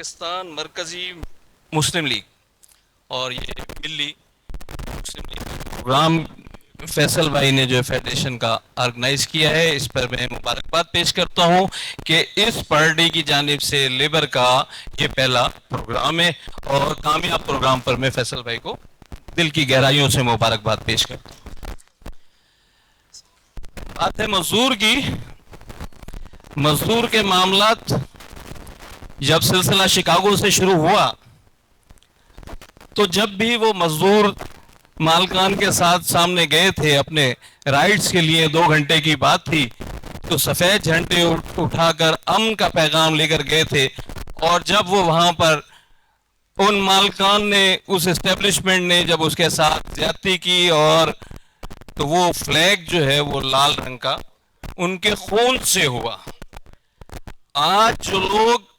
پاکستان مرکزی مسلم لیگ اور یہ ملی مسلم لیگ پروگرام فیصل بھائی نے جو فیڈریشن کا آرگنائز کیا ہے، اس پر میں مبارکباد پیش کرتا ہوں کہ اس پارٹی کی جانب سے لیبر کا یہ پہلا پروگرام ہے، اور کامیاب پروگرام پر میں فیصل بھائی کو دل کی گہرائیوں سے مبارکباد پیش کرتا ہوں۔ بات ہے مزدور کی۔ مزدور کے معاملات جب سلسلہ شکاگو سے شروع ہوا تو جب بھی وہ مزدور مالکان کے ساتھ سامنے گئے تھے اپنے رائٹس کے لیے، 2 گھنٹے کی بات تھی، تو سفید جھنڈے اٹھا کر امن کا پیغام لے کر گئے تھے، اور جب وہ وہاں پر ان مالکان نے، اس اسٹیبلشمنٹ نے جب اس کے ساتھ زیادتی کی، اور تو وہ فلیگ جو ہے وہ لال رنگ کا ان کے خون سے ہوا۔ آج جو لوگ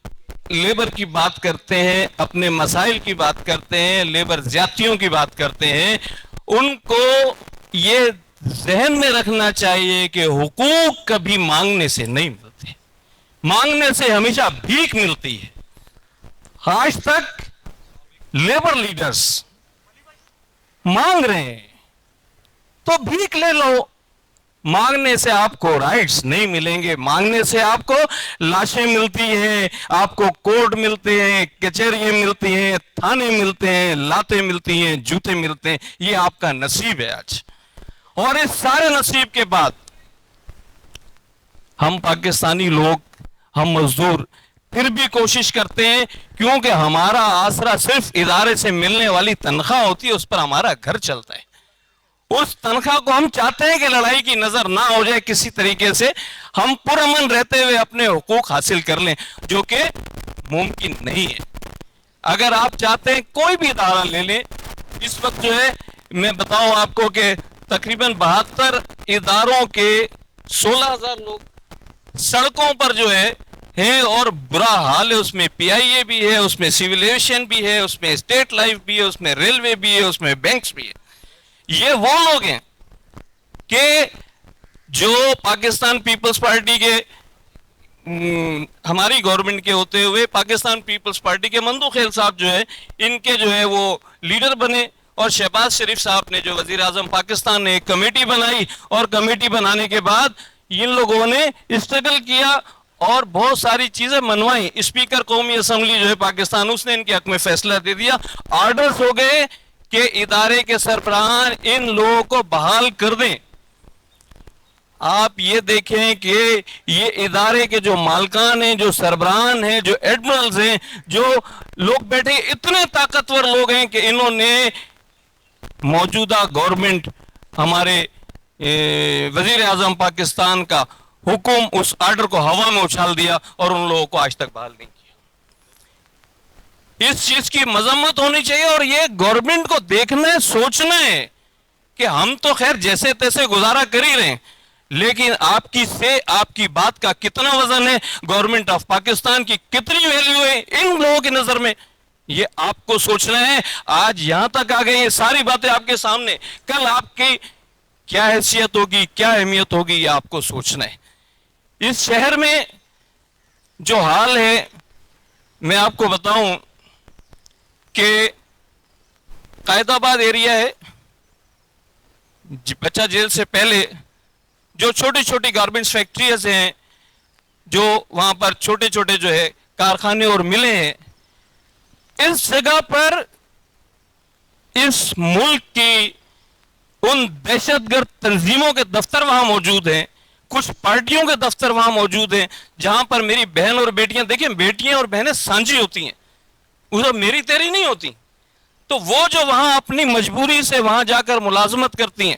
لیبر کی بات کرتے ہیں، اپنے مسائل کی بات کرتے ہیں، لیبر زیادتیوں کی بات کرتے ہیں، ان کو یہ ذہن میں رکھنا چاہیے کہ حقوق کبھی مانگنے سے نہیں ملتے، مانگنے سے ہمیشہ بھیک ملتی ہے۔ آج تک لیبر لیڈرز مانگ رہے ہیں تو بھیک لے لو، مانگنے سے آپ کو رائٹس نہیں ملیں گے، مانگنے سے آپ کو لاشیں ملتی ہیں، آپ کو کورٹ ملتے ہیں، کچہریاں ملتی ہیں، تھانے ملتے ہیں، لاتیں ملتی ہیں، جوتے ملتے ہیں، یہ آپ کا نصیب ہے آج۔ اور اس سارے نصیب کے بعد ہم پاکستانی لوگ، ہم مزدور پھر بھی کوشش کرتے ہیں، کیونکہ ہمارا آسرا صرف ادارے سے ملنے والی تنخواہ ہوتی ہے، اس پر ہمارا گھر چلتا ہے۔ اس تنخواہ کو ہم چاہتے ہیں کہ لڑائی کی نظر نہ ہو جائے، کسی طریقے سے ہم پرامن رہتے ہوئے اپنے حقوق حاصل کر لیں، جو کہ ممکن نہیں ہے۔ اگر آپ چاہتے ہیں کوئی بھی ادارہ لے لیں، اس وقت جو ہے میں بتاؤں آپ کو کہ تقریباً 72 اداروں کے 16,000 لوگ سڑکوں پر جو ہے اور برا حال ہے۔ اس میں پی آئی اے بھی ہے، اس میں سول ایویشن بھی ہے، اس میں اسٹیٹ لائف بھی ہے، اس میں ریلوے بھی ہے، اس میں بینکس بھی ہے۔ یہ وہ لوگ ہیں کہ جو پاکستان پیپلز پارٹی کے ہماری گورنمنٹ کے ہوتے ہوئے پاکستان پیپلز پارٹی کے مندو خیل صاحب جو ہے، ان کے جو ہے وہ لیڈر بنے، اور شہباز شریف صاحب نے جو وزیر اعظم پاکستان نے ایک کمیٹی بنائی، اور کمیٹی بنانے کے بعد ان لوگوں نے اسٹرگل کیا اور بہت ساری چیزیں منوائیں۔ اسپیکر قومی اسمبلی جو ہے پاکستان، اس نے ان کے حق میں فیصلہ دے دیا، آرڈرز ہو گئے کہ ادارے کے سربراہان ان لوگوں کو بحال کر دیں۔ آپ یہ دیکھیں کہ یہ ادارے کے جو مالکان ہیں، جو سربراہان ہیں، جو ایڈمرلز ہیں، جو لوگ بیٹھے، اتنے طاقتور لوگ ہیں کہ انہوں نے موجودہ گورنمنٹ، ہمارے وزیر اعظم پاکستان کا حکم، اس آرڈر کو ہوا میں اچھال دیا، اور ان لوگوں کو آج تک بحال نہیں کیا۔ اس چیز کی مذمت ہونی چاہیے، اور یہ گورنمنٹ کو دیکھنا ہے، سوچنا ہے کہ ہم تو خیر جیسے تیسے گزارا کر ہی رہے ہیں، لیکن آپ کی بات کا کتنا وزن ہے، گورنمنٹ آف پاکستان کی کتنی ویلیو ہے ان لوگوں کی نظر میں، یہ آپ کو سوچنا ہے۔ آج یہاں تک آ گئی، یہ ساری باتیں آپ کے سامنے، کل آپ کی کیا حیثیت ہوگی، کیا اہمیت ہوگی، یہ آپ کو سوچنا ہے۔ اس شہر میں جو حال ہے، میں آپ کو بتاؤں کہ قائد آباد ایریا ہے، بچہ جیل سے پہلے جو چھوٹی چھوٹی گارمنٹس فیکٹریز ہیں، جو وہاں پر چھوٹے چھوٹے جو ہے کارخانے اور ملیں ہیں، اس جگہ پر اس ملک کی ان دہشت گرد تنظیموں کے دفتر وہاں موجود ہیں، کچھ پارٹیوں کے دفتر وہاں موجود ہیں، جہاں پر میری بہن اور بیٹیاں، دیکھیں بیٹیاں اور بہنیں سانجی ہوتی ہیں، وہ میری تیری نہیں ہوتی، تو وہ جو وہاں اپنی مجبوری سے وہاں جا کر ملازمت کرتی ہیں،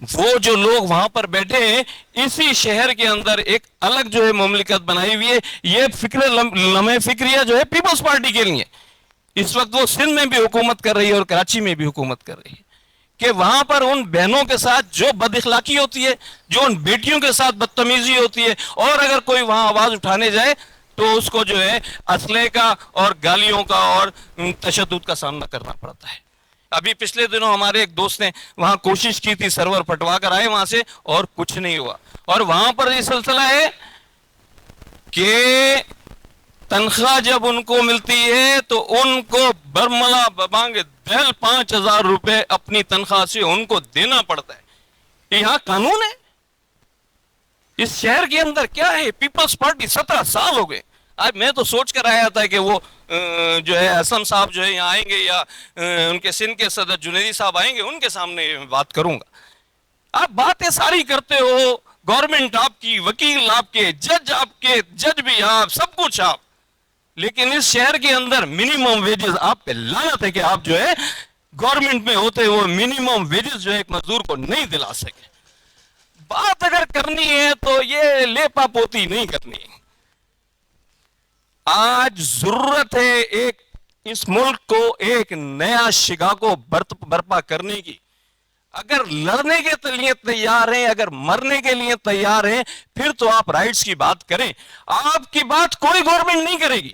وہ جو لوگ وہاں پر بیٹھے ہیں، اسی شہر کے اندر ایک الگ جو ہے مملکت بنائی ہوئی ہے۔ یہ فکر لمحہ فکریہ جو ہے پیپلز پارٹی کے لیے، اس وقت وہ سندھ میں بھی حکومت کر رہی ہے اور کراچی میں بھی حکومت کر رہی ہے، کہ وہاں پر ان بہنوں کے ساتھ جو بد اخلاقی ہوتی ہے، جو ان بیٹیوں کے ساتھ بدتمیزی ہوتی ہے، اور اگر کوئی وہاں آواز اٹھانے جائے تو اس کو جو ہے اسلحے کا اور گالیوں کا اور تشدد کا سامنا کرنا پڑتا ہے۔ ابھی پچھلے دنوں ہمارے ایک دوست نے وہاں کوشش کی تھی، سرور پھٹوا کر آئے وہاں سے، اور کچھ نہیں ہوا۔ اور وہاں پر یہ سلسلہ ہے کہ तनख्वाह जब उनको मिलती है तो उनको बरमला मांगे दहल 5,000 रुपए अपनी तनख्वाह से उनको देना पड़ता है। यहाँ कानून है? इस शहर के अंदर क्या है? पीपल्स पार्टी 17 साल हो गए। आज मैं तो सोच कर आया था कि वो जो है असम साहब जो है यहाँ आएंगे या उनके सिंध के सदर जुनेदी साहब आएंगे, उनके सामने बात करूंगा। आप बातें सारी करते हो, गवर्नमेंट आपकी, वकील आपके, जज भी आप, सब कुछ आप, लेकिन इस शहर के अंदर मिनिमम वेजेस आप पे लानत है कि आप जो है गवर्नमेंट में होते हुए मिनिमम वेजेस जो है एक मजदूर को नहीं दिला सके। बात अगर करनी है तो ये लेपा पोती नहीं करनी है। आज जरूरत है एक इस मुल्क को एक नया शिकागो बर्पा करने की। अगर लड़ने के लिए तैयार हैं, अगर मरने के लिए तैयार हैं, फिर तो आप राइट्स की बात करें। आपकी बात कोई गवर्नमेंट नहीं करेगी,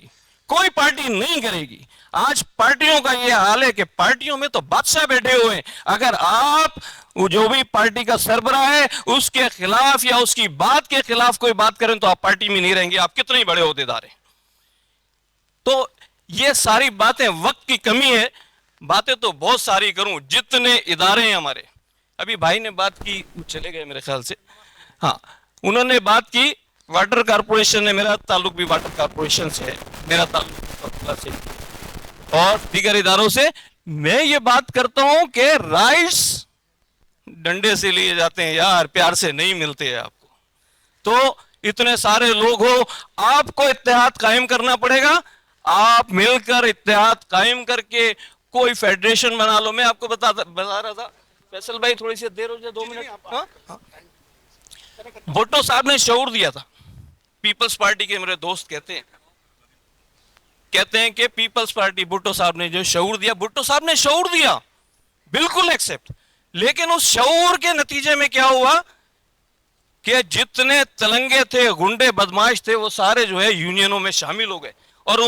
कोई पार्टी नहीं करेगी। आज पार्टियों का यह हाल है कि पार्टियों में तो बादशाह बैठे हुए हैं। अगर आप जो भी पार्टी का सरबराह है उसके खिलाफ या उसकी बात के खिलाफ कोई बात करें तो आप पार्टी में नहीं रहेंगे, आप कितने ही बड़े ओहदेदार हैं। तो ये सारी बातें, वक्त की कमी है, बातें तो बहुत सारी करूं, जितने इदारे हैं हमारे। अभी भाई ने बात की, चले गए मेरे ख्याल से, हाँ, उन्होंने बात की वाटर कारपोरेशन है, मेरा ताल्लुक भी वाटर कारपोरेशन से है, मेरा ताल्लुक से और दीगर इदारों से। मैं ये बात करता हूं कि राइट्स डंडे से लिए जाते हैं यार, प्यार से नहीं मिलते हैं आपको। तो इतने सारे लोग हो, आपको इत्तेहाद कायम करना पड़ेगा। आप मिलकर इत्तेहाद कायम करके कोई फेडरेशन बना लो। मैं आपको बता रहा था, फैसल भाई थोड़ी सी देर हो जाए, 2 मिनट। हाँ? भुट्टो साहब ने शऊर दिया था, पीपल्स पार्टी के मेरे दोस्त कहते हैं कि पीपल्स पार्टी, भुट्टो साहब ने जो शऊर दिया, भुट्टो साहब ने शऊर दिया, बिल्कुल एक्सेप्ट। लेकिन उस शऊर के नतीजे में क्या हुआ कि जितने तलंगे थे, गुंडे बदमाश थे, वो सारे जो है यूनियनों में शामिल हो गए और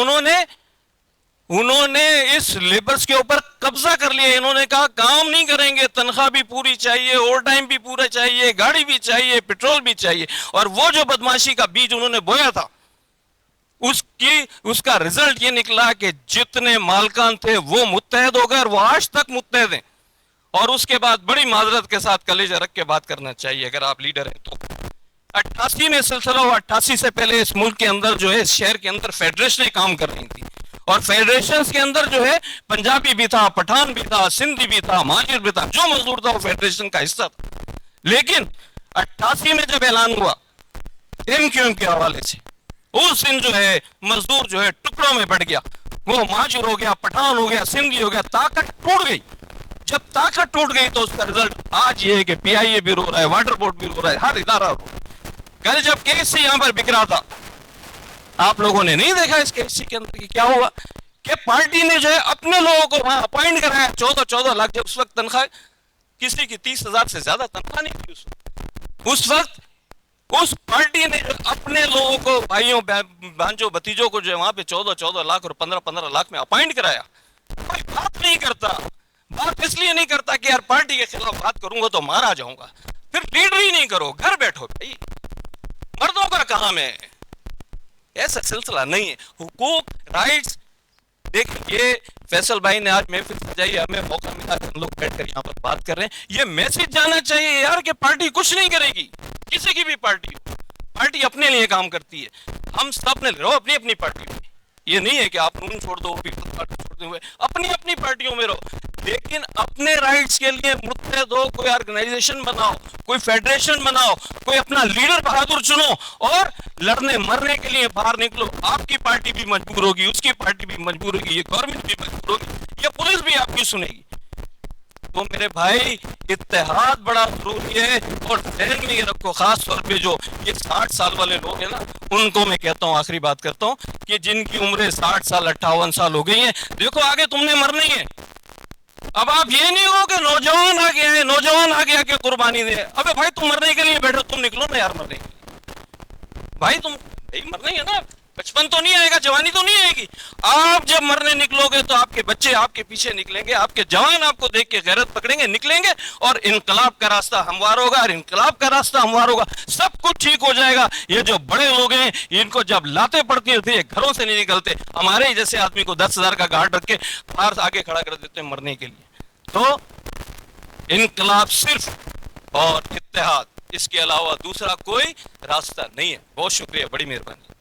उन्होंने इस लेबर्स के ऊपर कब्जा कर लिया। इन्होंने कहा काम नहीं करेंगे, तनख्वाह भी पूरी चाहिए, ओवर टाइम भी पूरा चाहिए, गाड़ी भी चाहिए, पेट्रोल भी चाहिए। और वो जो बदमाशी का बीज उन्होंने बोया था उसका रिजल्ट ये निकला कि जितने मालकान थे वो मुत्तहद हो गए और वो आज तक मुत्तहद हैं। और उसके बाद बड़ी माजरत के साथ कलेजा रख के बात करना चाहिए अगर आप लीडर हैं तो। 88 में सिलसिला हुआ, 88 से पहले इस मुल्क के अंदर जो है, इस शहर के अंदर फेडरेशनें काम कर रही थी और फेडरेशंस के अंदर जो है पंजाबी भी था, पठान भी था, सिंधी भी था, माजिर भी था, जो मजदूर था वो फेडरेशन का हिस्सा था। लेकिन 88 में जब ऐलान हुआ एमक्यूएम के हवाले से, उस दिन जो है मजदूर जो है टुकड़ों में बढ़ गया, वो माजिर हो गया, पठान हो गया, सिंधी हो गया, ताकत टूट गई। जब ताकत टूट गई तो उसका रिजल्ट आज ये है कि पीआईए भी रो रहा है, वाटर बोर्ड भी रो रहा है, हर इदारा रो रहा है। कल जब केएससी यहां पर बिक रहा था, आप लोगों ने नहीं देखा इस केएससी के अंदर की क्या हुआ कि पार्टी ने जो है अपने लोगों को वहां अपॉइंट कराया। 14 लाख, जब उस वक्त तनख्वाह किसी की 30,000 से ज्यादा तनख्वाह नहीं थी उस वक्त उस पार्टी ने अपने लोगों को, भाइयों भांजों भतीजों को जो है वहां पे 14 लाख और 15 लाख में अपॉइंट कराया। कोई बात नहीं करता। बात इसलिए नहीं करता कि यार पार्टी के खिलाफ बात करूंगा तो मारा जाऊंगा, फिर लीडर ही नहीं करो, घर बैठो भाई, मर्दों का काम है। ऐसा सिलसिला नहीं है। हुकूक, राइट्स, देखिए फैसल भाई ने आज महफिल सजाई, हमें मौका मिला कि हम लोग बैठकर यहाँ पर बात कर रहे हैं। ये मैसेज जाना चाहिए यार कि पार्टी कुछ नहीं करेगी, किसी की भी पार्टी अपने लिए काम करती है। हम सब ने रहो अपनी अपनी पार्टी में। ये नहीं है कि आप नून छोड़ दो, पीपल्स पार्टी छोड़ते हुए अपनी अपनी पार्टियों में रहो, लेकिन अपने राइट्स के लिए मुत्तहद हो। कोई ऑर्गेनाइजेशन बनाओ, कोई फेडरेशन बनाओ, कोई अपना लीडर बहादुर चुनो और लड़ने मरने के लिए बाहर निकलो। आपकी पार्टी भी मजबूर होगी, उसकी पार्टी भी मजबूर होगी, ये गवर्नमेंट भी मजबूर होगी, ये पुलिस भी आपकी सुनेगी। तो मेरे भाई इत्तेहाद बड़ा जरूरी है। और ध्यान में ये रखो, खास तौर पे जो ये 60 साल वाले लोग हैं ना, उनको मैं कहता हूँ, आखिरी बात करता हूँ, कि जिनकी उम्रें 60 साल 58 साल हो गई हैं, देखो आगे तुमने मरना ही है। अब आप ये नहीं हो कि नौजवान आ गया है, नौजवान आ गया कि कुर्बानी दे। अबे भाई तुम मरने के लिए बैठो, तुम निकलो ना यार मरने के लिए। भाई तुम मरना ही है ना, बचपन तो नहीं आएगा, जवानी तो नहीं आएगी। کی. آپ جب مرنے نکلو گے تو آپ کے بچے آپ کے پیچھے نکلیں گے, آپ کے جوان آپ کو دیکھ کے غیرت پکڑیں گے, نکلیں گے, اور انقلاب کا راستہ ہموار ہوگا, اور انقلاب کا راستہ ہموار ہوگا, سب کچھ ٹھیک ہو جائے گا. یہ جو بڑے لوگ ہیں ان کو جب لاتیں پڑتی ہوتی ہے گھروں سے نہیں نکلتے, ہمارے ہی جیسے آدمی کو 10,000 کا گارڈ رکھ کے باہر آگے کھڑا کر دیتے ہیں مرنے کے لیے. تو انقلاب صرف اور اتحاد, اس کے علاوہ دوسرا کوئی راستہ نہیں ہے. بہت شکریہ, بڑی مہربانی.